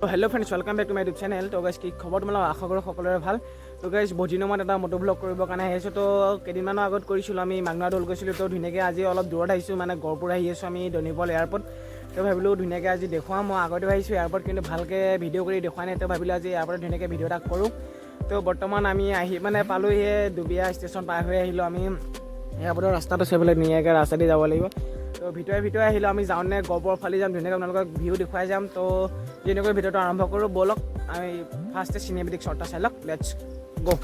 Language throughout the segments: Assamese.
তো hello' friends, welcome back to my YouTube channel. তো গাইজ কি খবৰ তোমালোক আশা কৰোঁ সকলোৰে ভাল। তো গাইজ বহুত দিনৰ মূৰত এটা মটো ব্লগ কৰিবৰ কাৰণে আহি আছোঁ। তো কেইদিনমানৰ আগত কৰিছিলোঁ, আমি মাংনা দৌল গৈছিলোঁ। তো ধুনীয়াকৈ আজি অলপ দূৰত আহিছোঁ, মানে গড়পুৰ আহি আছোঁ আমি দনিপল এয়াৰপৰ্ট। তো ভাবিলোঁ ধুনীয়াকৈ আজি দেখুৱাম। মই আগতে আহিছোঁ এয়াৰপৰ্ট, কিন্তু ভালকৈ ভিডিঅ' কৰি দেখুৱাই নাই। তো ভাবিলোঁ আজি এয়াৰপৰ্টত ধুনীয়াকৈ ভিডিঅ' এটা কৰোঁ। তো বৰ্তমান আমি পালোঁ সেই দুবিয়া ষ্টেচন পাৰ হৈ আহিলোঁ। আমি এয়াৰপৰ্টৰ ৰাস্তাটো চাবলৈ ধুনীয়াকৈ ৰাস্তা দি যাব লাগিব। তো ভিতৰে আহিলোঁ। আমি যাওঁনে গহপুৰৰ ফালে যাম, ধুনীয়াকৈ আপোনালোকক ভিউ দেখুৱাই যাম। তো যেনেকৈ ভিডিঅ'টো আৰম্ভ কৰোঁ, ব'লক আমি ফাৰ্ষ্টে চিনেমেটিক শ্বট এটা চাই লওক। লেটছ গো।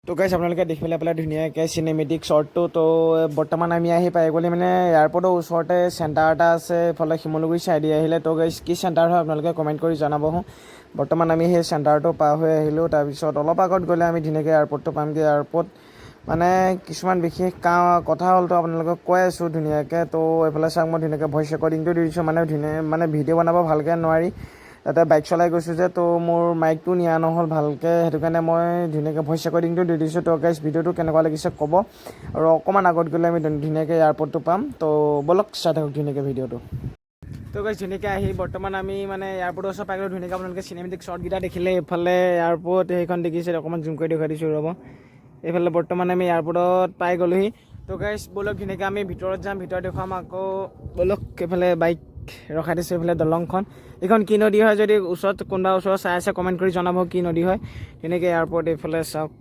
তো গাইজ আপোনালোকে দেখিবলৈ পালে ধুনীয়াকৈ চিনেমেটিক শ্বটটো। তো বৰ্তমান আমি আহি পাই গ'লে মানে এয়াৰপৰ্টৰ ওচৰতে চেণ্টাৰ এটা আছে, এইফালে শিমলুগুৰি চাইডে আহিলে। তো গাইজ কি চেণ্টাৰ হয় আপোনালোকে কমেণ্ট কৰি জনাবহোঁ। বৰ্তমান আমি সেই চেণ্টাৰটো পাৰ হৈ আহিলোঁ। তাৰপিছত অলপ আগত গ'লে আমি ধুনীয়াকৈ এয়াৰপৰ্টটো পামগৈ। এয়াৰপৰ্ট মানে কিছুমান বিশেষ কথা হ'ল, তো আপোনালোকক কৈ আছোঁ ধুনীয়াকৈ। তো এইফালে চাওক, মই ধুনীয়াকৈ ভইচ ৰেকৰ্ডিংটো দি দিছোঁ। মানে ভিডিঅ' বনাব ভালকৈ নোৱাৰি, তাতে বাইক চলাই গৈছোঁ যে, তো মোৰ মাইকটো নিয়া নহ'ল ভালকৈ, সেইটো কাৰণে মই ধুনীয়াকৈ ভইচ ৰেকৰ্ডিংটো দি দিছোঁ। তো গাইজ ভিডিঅ'টো কেনেকুৱা লাগিছে ক'ব, আৰু অকণমান আগত গ'লে আমি ধুনীয়াকৈ এয়াৰপৰ্টটো পাম। তো ব'লক চাই থাকক ধুনীয়াকৈ ভিডিঅ'টো। তো গাইজ ধুনীয়াকৈ আহি বৰ্তমান আমি মানে এয়াৰপৰ্টৰ ওচৰত পাই গ'লোঁ। ধুনীয়াকৈ আপোনালোকে চিনেমেটিক শ্বটকেইটা দেখিলে। এইফালে এয়াৰপৰ্ট সেইখন দেখিছে, অকণমান জুম কৰি দেখুৱাই দিছোঁ ৰ'ব। এইফালে বৰ্তমান আমি এয়াৰপৰ্টত পাই গ'লোহি। তো গাইজ ব'লক ধুনীয়াকৈ আমি ভিতৰত যাম, ভিতৰত দেখুৱাম আকৌ। ব'লক এইফালে বাইক ৰখাই দিছোঁ, এইফালে দলংখন। এইখন কি নদী হয়, যদি ওচৰত কোনোবা ওচৰত চাই আছে কমেণ্ট কৰি জনাব কি নদী হয়। তেনেকৈ এয়াৰপৰ্ট এইফালে চাওক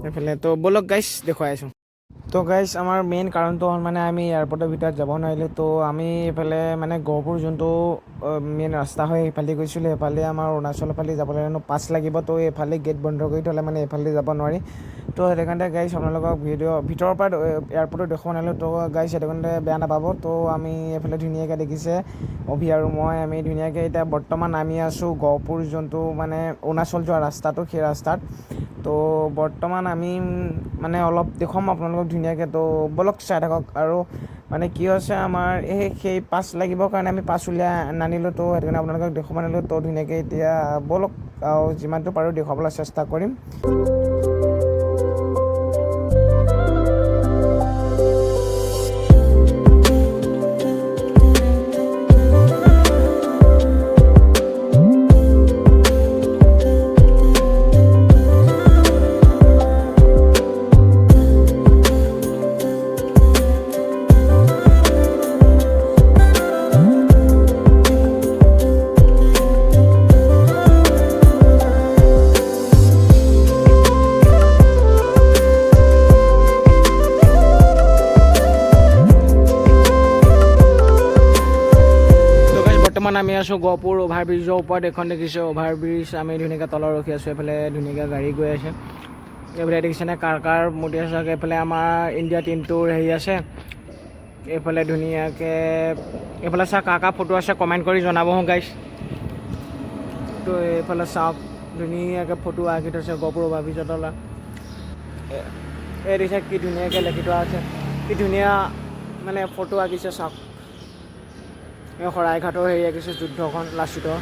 এইফালে। তো ব'লক গাইজ দেখুৱাই আছোঁ। তো গাইজ আমাৰ মেইন কাৰণটো হ'ল মানে আমি এয়াৰপৰ্টৰ ভিতৰত যাব নোৱাৰিলোঁ। তো আমি এইফালে মানে গহপুৰ যোনটো মেইন ৰাস্তা হয় সেইফালে গৈছিলোঁ। এইফালে আমাৰ অৰুণাচলৰ ফালে যাবলৈ পাছ লাগিব। তো এইফালে গেট বন্ধ কৰি থ'লে মানে এইফালে যাব নোৱাৰি। তো সেইটো কাৰণে গাইজ আপোনালোকক ভিতৰৰ পৰা এয়াৰপৰ্টত দেখুওৱা নাহিলোঁ। তো গাইজ সেইটো কাৰণে বেয়া নাপাব। তো আমি এইফালে ধুনীয়াকৈ দেখিছে অভি আৰু আমি ধুনীয়াকৈ এতিয়া বৰ্তমান নামি আছোঁ গহপুৰ যোনটো মানে অৰুণাচল যোৱা ৰাস্তাটো, সেই ৰাস্তাত। তো বৰ্তমান আমি মানে অলপ দেখুৱাম আপোনালোকক ধুনীয়াকৈ। তো ব'লক চাই থাকক। আৰু মানে কি হৈছে, আমাৰ সেই পাছ লাগিবৰ কাৰণে আমি পাছ উলিয়াই নানিলোঁ। তো সেইটো কাৰণে আপোনালোকক দেখুৱাব নানিলোঁ। তো ধুনীয়াকৈ এতিয়া ব'লক আৰু যিমানটো পাৰোঁ দেখুৱাবলৈ চেষ্টা কৰিম। বৰ্তমান আমি আছোঁ গহপুৰ অভাৰব্ৰিজৰ ওপৰত। এখন দেখিছোঁ অভাৰব্ৰিজ, আমি ধুনীয়াকৈ তলত ৰখি আছোঁ। এইফালে ধুনীয়াকৈ গাড়ী গৈ আছে। এইফালে দেখিছেনে কাৰ মূৰ্তি আছে। এইফালে আমাৰ ইণ্ডিয়া টিমটোৰ হেৰি আছে। এইফালে ধুনীয়াকৈ এইফালে চাওক কাৰ ফটো আছে কমেণ্ট কৰি জনাবহোঁ গাইজ। তো এইফালে চাওক ধুনীয়াকৈ ফটো আঁকি থৈছে গহপুৰ অভাৰব্ৰিজৰ তলত। এই দেখিছে কি ধুনীয়াকৈ লেখি থোৱা আছে, কি ধুনীয়া মানে ফটো আঁকিছে চাওক। শৰাইঘাটৰ হেৰি আঁকিছে, যুদ্ধখন লাচিতৰ।